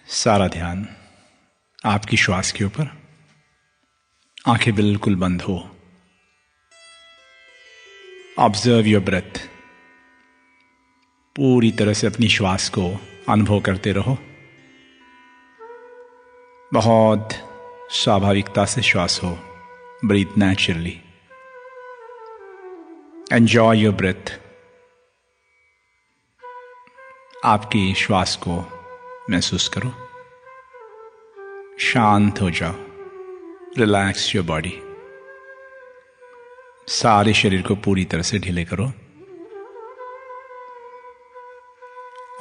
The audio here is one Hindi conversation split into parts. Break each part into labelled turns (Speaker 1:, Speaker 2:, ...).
Speaker 1: सारा ध्यान आपकी श्वास के ऊपर। आंखें बिल्कुल बंद हो। Observe your breath. पूरी तरह से अपनी श्वास को अनुभव करते रहो। बहुत स्वाभाविकता से श्वास हो। Breathe naturally. Enjoy your breath. आपकी श्वास को महसूस करो। शांत हो जाओ। Relax your body. सारे शरीर को पूरी तरह से ढीले करो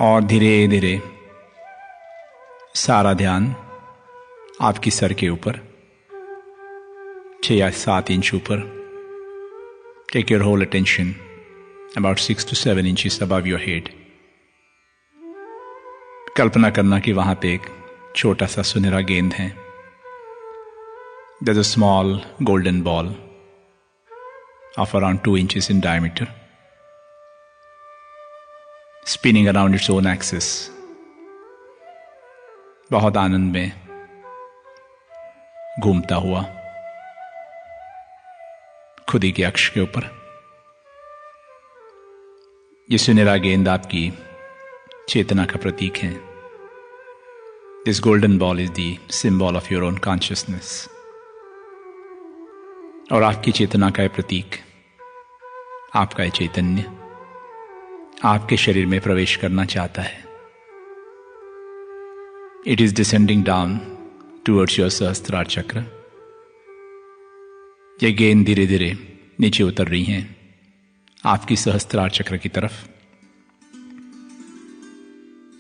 Speaker 1: और धीरे धीरे सारा ध्यान आपकी सर के ऊपर 6 या 7 इंच ऊपर। Take your whole attention about 6 to 7 inches above your head। कल्पना करना कि वहां पे एक छोटा सा सुनहरा गेंद है। There's a small golden ball of around 2 inches in diameter, spinning around its own axis। बहुत आनंद में घूमता हुआ खुद ही के अक्ष के ऊपर। ये सुनहरा गेंद आपकी चेतना का प्रतीक है। This golden ball is the symbol of your own consciousness। और आपकी चेतना का यह प्रतीक, आपका यह चैतन्य आपके शरीर में प्रवेश करना चाहता है। It is descending down towards your सहस्त्रार चक्र। यह गेंद धीरे धीरे नीचे उतर रही हैं आपकी सहस्त्रार चक्र की तरफ।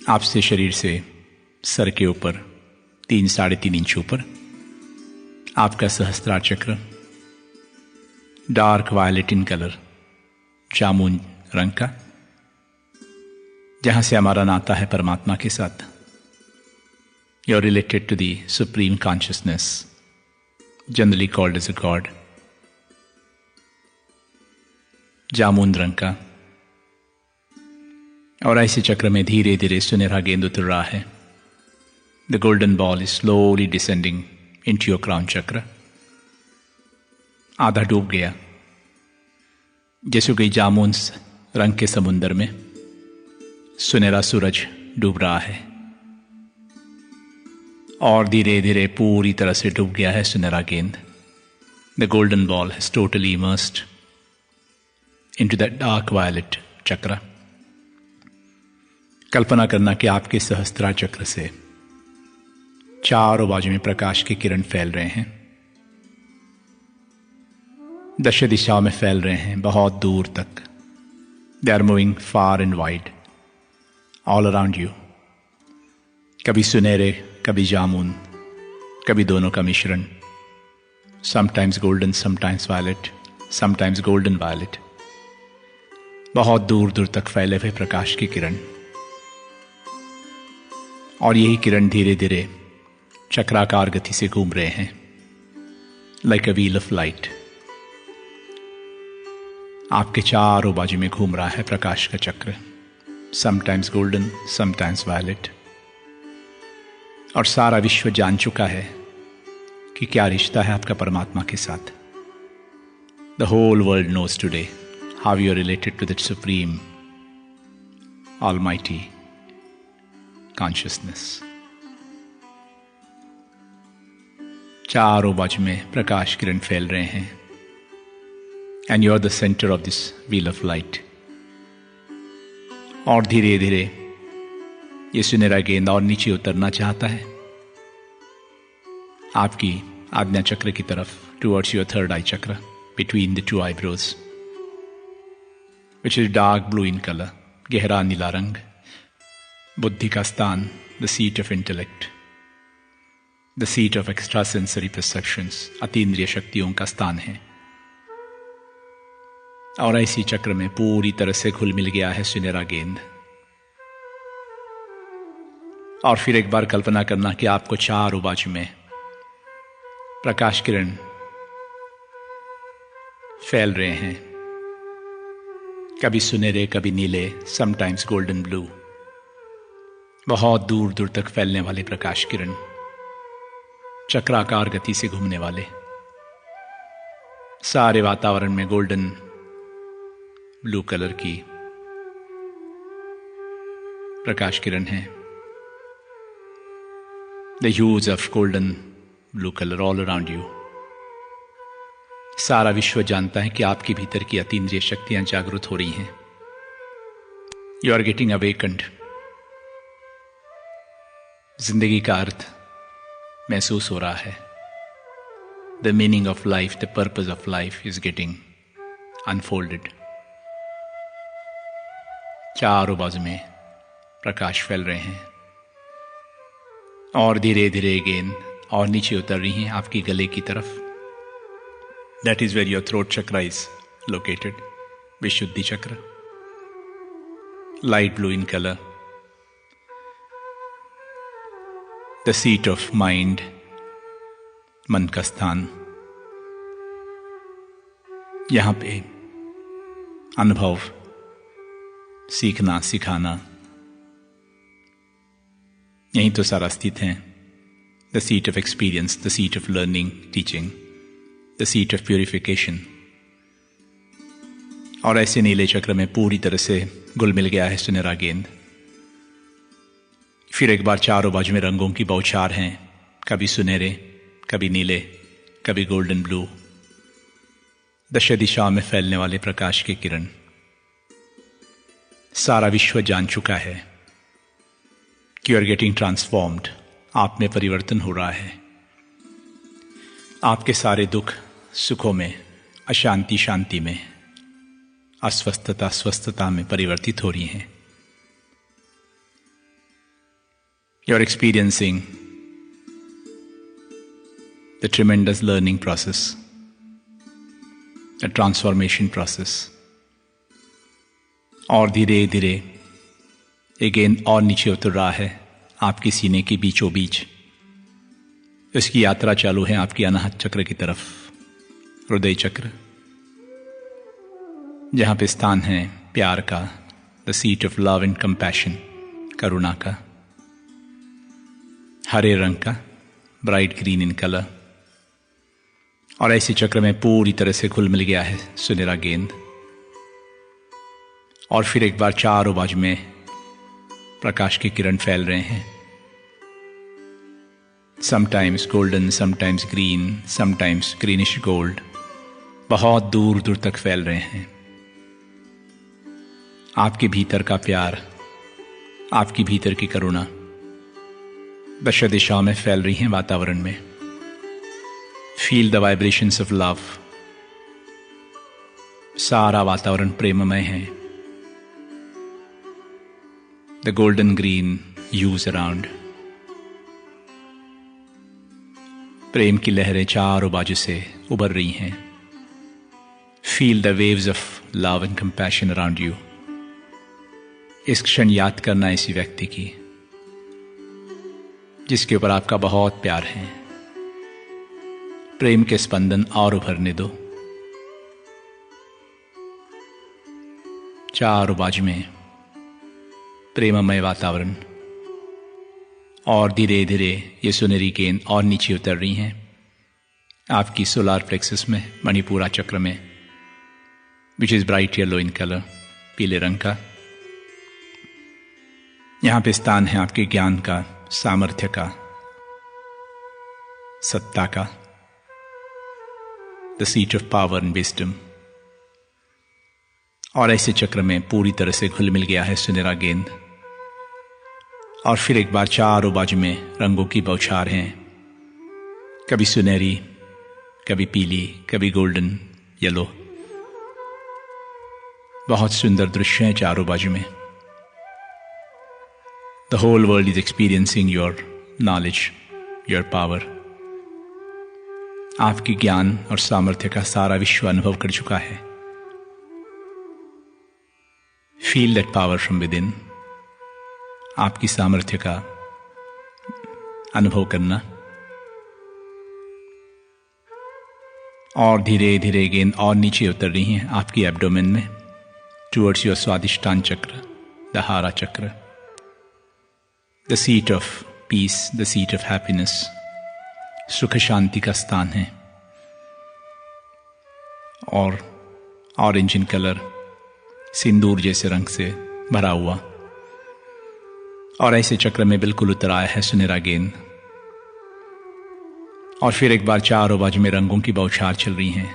Speaker 1: आपसे शरीर से सर के ऊपर 3-3.5 इंच ऊपर आपका सहस्त्रार चक्र डार्क वायलेट इन कलर, जामुन रंग का, जहां से हमारा नाता है परमात्मा के साथ। You are related to the supreme consciousness, generally called as a god. जामुन रंग का। और ऐसे चक्र में धीरे धीरे सुनहरा गेंद उतर रहा है। The golden ball is slowly descending into your crown chakra। आधा डूब गया, जैसे कोई जामुन रंग के समुंदर में सुनहरा सूरज डूब रहा है। और धीरे धीरे पूरी तरह से डूब गया है सुनहरा गेंद। The golden ball has totally immersed into that dark violet chakra। कल्पना करना कि आपके सहस्त्रार चक्र से चारों बाजू में प्रकाश की किरण फैल रहे हैं। दश दिशाओं में फैल रहे हैं, बहुत दूर तक। They are moving far and wide all around you. कभी सुनहरे, कभी जामुन, कभी दोनों का मिश्रण। Sometimes golden, sometimes violet, sometimes golden violet. बहुत दूर दूर तक फैले हुए प्रकाश की किरण। और यही किरण धीरे धीरे चक्राकार गति से घूम रहे हैं, like a wheel of light. आपके चारों बाजू में घूम रहा है प्रकाश का चक्र। Sometimes golden, sometimes violet. और सारा विश्व जान चुका है कि क्या रिश्ता है आपका परमात्मा के साथ। The whole world knows today how you are related to that supreme almighty consciousness. चारों बाजू में प्रकाश किरण फैल रहे हैं। And you are the centre of this wheel of light. और धीरे धीरे ये सुनहरा गेंद और नीचे उतरना चाहता है आपकी आज्ञा चक्र की तरफ, towards your third eye chakra, between the 2 eyebrows, which is dark blue in colour, गहरा नीला रंग। बुद्धि का स्थान, the seat of intellect, the seat of extra sensory perceptions, अतीन्द्रिय शक्तियों का स्थान है। और ऐसी चक्र में पूरी तरह से घुल मिल गया है सुनहरा गेंद। और फिर एक बार कल्पना करना कि आपको चारों बाजू में प्रकाश किरण फैल रहे हैं, कभी सुनहरे, कभी नीले, समटाइम्स गोल्डन ब्लू। बहुत दूर दूर तक फैलने वाले प्रकाश किरण, चक्राकार गति से घूमने वाले, सारे वातावरण में गोल्डन ब्लू कलर की प्रकाश किरण है। The huge of golden blue colour all around you. सारा विश्व जानता है कि आपके भीतर की अतीन्द्रिय शक्तियां जागृत हो रही हैं। You are getting awakened. जिंदगी का अर्थ महसूस हो रहा है। The meaning of life, the purpose of life is getting unfolded. चारों बाजू में प्रकाश फैल रहे हैं और धीरे धीरे गेंद और नीचे उतर रही हैं आपकी गले की तरफ। That is where your throat chakra is located. Vishuddhi chakra, light blue in colour, the seat of mind, मन का स्थान। यहां पे अनुभव, सीखना, सिखाना, यहीं तो सारा स्थित है। The seat of experience, the seat of learning, teaching, the seat of purification. और ऐसे नीले चक्र में पूरी तरह से घुल मिल गया है सुनहरा गेंद। फिर एक बार चारों बाजू में रंगों की बौछार हैं, कभी सुनहरे, कभी नीले, कभी गोल्डन ब्लू। दश दिशा में फैलने वाले प्रकाश की किरण। सारा विश्व जान चुका है कि यू आर गेटिंग ट्रांसफॉर्म्ड। आप में परिवर्तन हो रहा है। आपके सारे दुख सुखों में, अशांति शांति में, अस्वस्थता स्वस्थता में परिवर्तित हो रही हैं। You are experiencing the tremendous learning process, the transformation process. और धीरे धीरे एक गेंद और नीचे उतर रहा है आपके सीने के बीचों बीच। इसकी यात्रा चालू है आपकी अनाहत चक्र की तरफ, हृदय चक्र, जहां पे स्थान है प्यार का, the seat of love and compassion, करुणा का। हरे रंग का, ब्राइट ग्रीन इन कलर। और ऐसे चक्र में पूरी तरह से घुल मिल गया है सुनहरा गेंद। और फिर एक बार चारों बाजू में प्रकाश की किरण फैल रहे हैं। Sometimes golden, sometimes green, sometimes greenish gold. बहुत दूर दूर तक फैल रहे हैं। आपके भीतर का प्यार, आपकी भीतर की करुणा दश दिशाओं में फैल रही हैं वातावरण में। Feel the vibrations of love. सारा वातावरण प्रेममय है। The golden green hues around. प्रेम की लहरें चारों बाजू से उभर रही हैं। Feel the waves of love and compassion around you. इस क्षण याद करना इसी व्यक्ति की जिसके ऊपर आपका बहुत प्यार है। प्रेम के स्पंदन और उभरने दो। चारों बाजू में प्रेममय वातावरण। और धीरे धीरे ये सुनहरी गेंद और नीचे उतर रही हैं आपकी सोलार प्लेक्सस में, मणिपुरा चक्र में, which is bright yellow in colour, पीले रंग का। यहां पे स्थान है आपके ज्ञान का, सामर्थ्य का, सत्ता का, the seat of power and wisdom. और ऐसे चक्र में पूरी तरह से घुल मिल गया है सुनहरा गेंद। और फिर एक बार चारों बाजू में रंगों की बौछार हैं, कभी सुनहरी, कभी पीली, कभी गोल्डन, येलो। बहुत सुंदर दृश्य है चारों बाजू में। The whole world is experiencing your knowledge, your power. आपकी ज्ञान और सामर्थ्य का सारा विश्व अनुभव कर चुका है। Feel that power from with in. आपकी सामर्थ्य का अनुभव करना। और धीरे धीरे गेंद और नीचे उतर रही हैं आपकी एब्डोमेन में, टुवर्ड्स योर स्वादिष्टान चक्र, द हारा चक्र, the seat of peace, the seat of happiness, सुख शांति का स्थान है। और ऑरेंज इन कलर, सिंदूर जैसे रंग से भरा हुआ, और ऐसे चक्र में बिल्कुल उतर आया है सुनहरा गेंद। और फिर एक बार चारों बाजू में रंगों की बौछार चल रही हैं।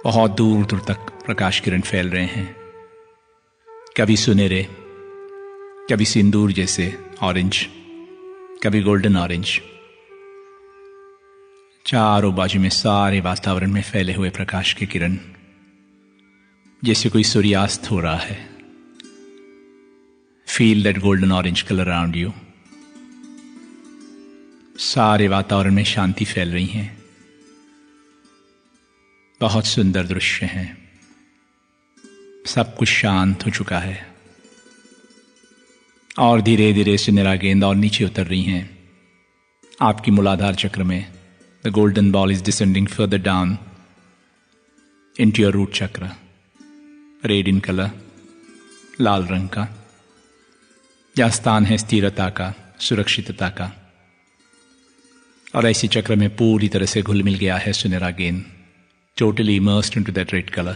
Speaker 1: बहुत दूर दूर तक प्रकाश किरण फैल रहे हैं, कभी सुनहरे, कभी सिंदूर जैसे ऑरेंज, कभी गोल्डन ऑरेंज। चारों बाजू में सारे वातावरण में फैले हुए प्रकाश की किरण, जैसे कोई सूर्यास्त हो रहा है। Feel that golden orange colour around you. सारे वातावरण में शांति फैल रही है। बहुत सुंदर दृश्य है। सब कुछ शांत हो चुका है और धीरे धीरे सुनहरा गेंद और नीचे उतर रही हैं आपकी मूलाधार चक्र में। The golden ball is descending further down into your root chakra, red in colour, लाल रंग का। यह स्थान है स्थिरता का, सुरक्षितता का। और ऐसी चक्र में पूरी तरह से घुल मिल गया है सुनहरा गेंद, totally immersed into that red color.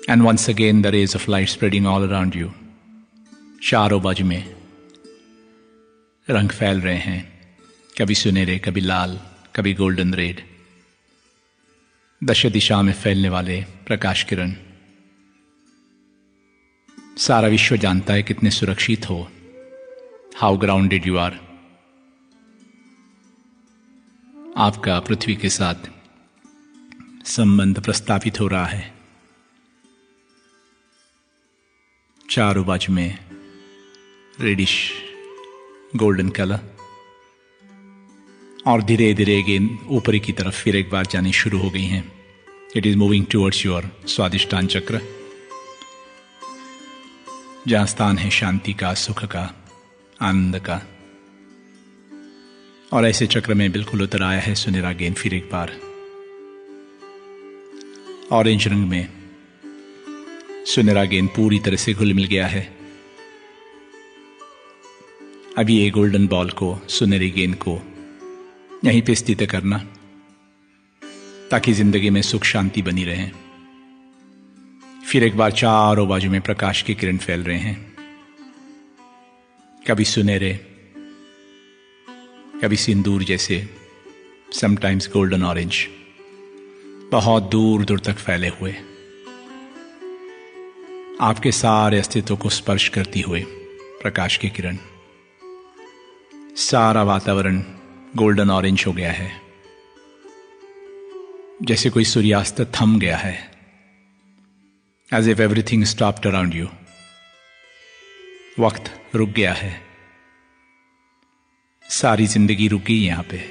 Speaker 1: And once again the rays of light spreading all around you. चारों बाजू में रंग फैल रहे हैं, कभी सुनहरे, कभी लाल, कभी गोल्डन रेड। दश दिशा में फैलने वाले प्रकाश किरण। सारा विश्व जानता है कितने सुरक्षित हो, हाउ ग्राउंडेड यू आर। आपका पृथ्वी के साथ संबंध प्रस्तावित हो रहा है। चारों बाजू में रेडिश गोल्डन कलर, और धीरे धीरे गेंद ऊपरी की तरफ फिर एक बार जानी शुरू हो गई हैं। It is moving towards your Swadhisthana चक्र, जहां स्थान है शांति का, सुख का, आनंद का। और ऐसे चक्र में बिल्कुल उतर आया है सुनहरा गेंद फिर एक बार। ऑरेंज रंग में सुनहरा गेंद पूरी तरह से घुल मिल गया है। अभी ये गोल्डन बॉल को, सुनहरी गेंद को यहीं पे स्थित करना, ताकि जिंदगी में सुख शांति बनी रहे। फिर एक बार चारों बाजू में प्रकाश की किरण फैल रहे हैं, कभी सुनहरे, कभी सिंदूर जैसे, समटाइम्स गोल्डन ऑरेंज, बहुत दूर दूर तक फैले हुए, आपके सारे अस्तित्व को स्पर्श करती हुए प्रकाश की किरण। सारा वातावरण गोल्डन ऑरेंज हो गया है, जैसे कोई सूर्यास्त थम गया है, as if everything stopped around you. वक्त रुक गया है, सारी जिंदगी रुक गई यहां पे।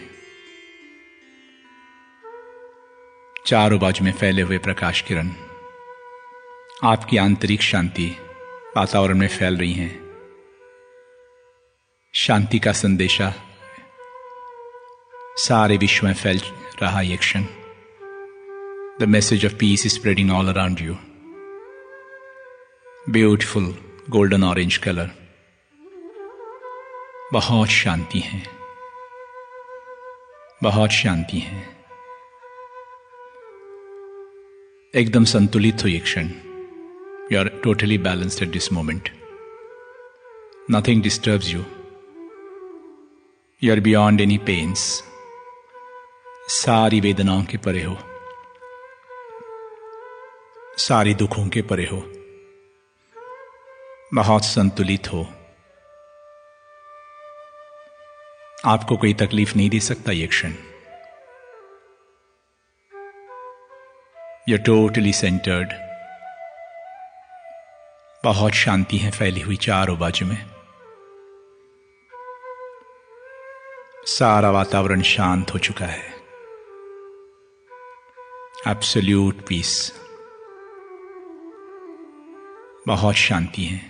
Speaker 1: चारों बाजू में फैले हुए प्रकाश किरण, आपकी आंतरिक शांति वातावरण में फैल रही हैं। शांति का संदेशा सारे विश्व में फैल रहा ये क्षण। The message of peace is spreading all around you. Beautiful golden orange colour, बहुत शांति है, बहुत शांति है। एकदम संतुलित हो ये क्षण। You are totally balanced at this moment. Nothing disturbs you. You are beyond any pains. सारी वेदनाओं के परे हो, सारी दुखों के परे हो, बहुत संतुलित हो। आपको कोई तकलीफ नहीं दे सकता ये क्षण। You are totally centred. बहुत शांति है फैली हुई चारों बाजू में। सारा वातावरण शांत हो चुका है। एब्सोल्यूट पीस, बहुत शांति है,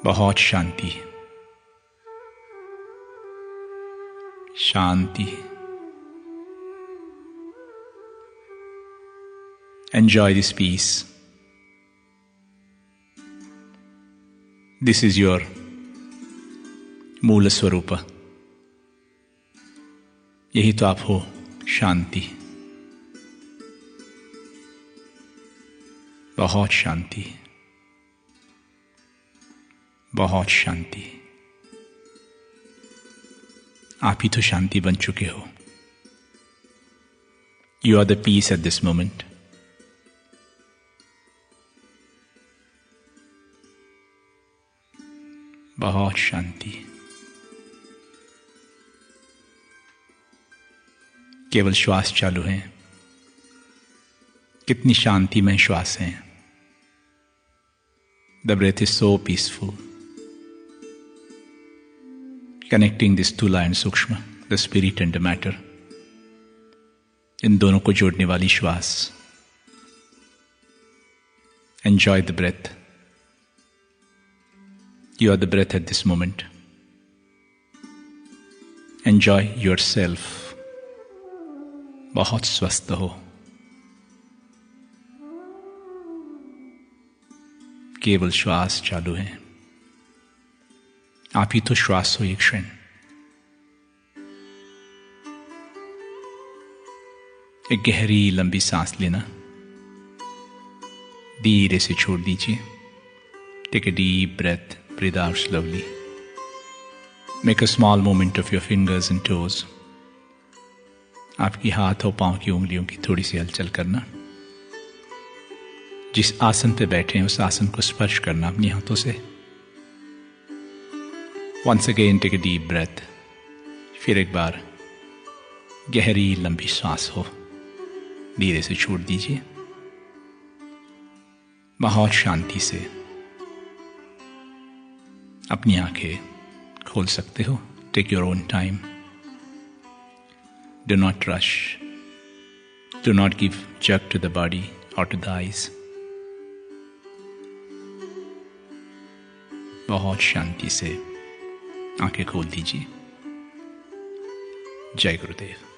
Speaker 1: बहुत शांति, शांति। Enjoy this peace. This is your मूल स्वरूप। यही तो आप हो, शांति। बहुत शांति, बहुत शांति। आप ही तो शांति बन चुके हो। You are the peace at this moment. बहुत शांति। केवल श्वास चालू है। कितनी शांति में श्वास है। The breath is so peaceful, connecting this स्थूला एंड सूक्ष्म, the spirit and the matter. इन दोनों को जोड़ने वाली श्वास। Enjoy the breath. You are the breath at this moment. Enjoy yourself. बहुत स्वस्थ हो। केवल श्वास चालू है। आप ही तो श्वास हो। एक क्षण एक गहरी लंबी सांस लेना, धीरे से छोड़ दीजिए। Take a deep breath. Breathe out slowly. Make a small movement of your fingers and toes. आपकी हाथ और पांव की उंगलियों की थोड़ी सी हलचल करना। जिस आसन पे बैठे हैं उस आसन को स्पर्श करना अपनी हाथों से। Once again take a deep breath. फिर एक बार गहरी लंबी सांस हो, धीरे से छोड़ दीजिए। बहुत शांति से अपनी आंखें खोल सकते हो। Take your own time. Do not rush. Do not give jerk to the body और टू द आईज। बहुत शांति से आंखें खोल दीजिए। जय गुरुदेव।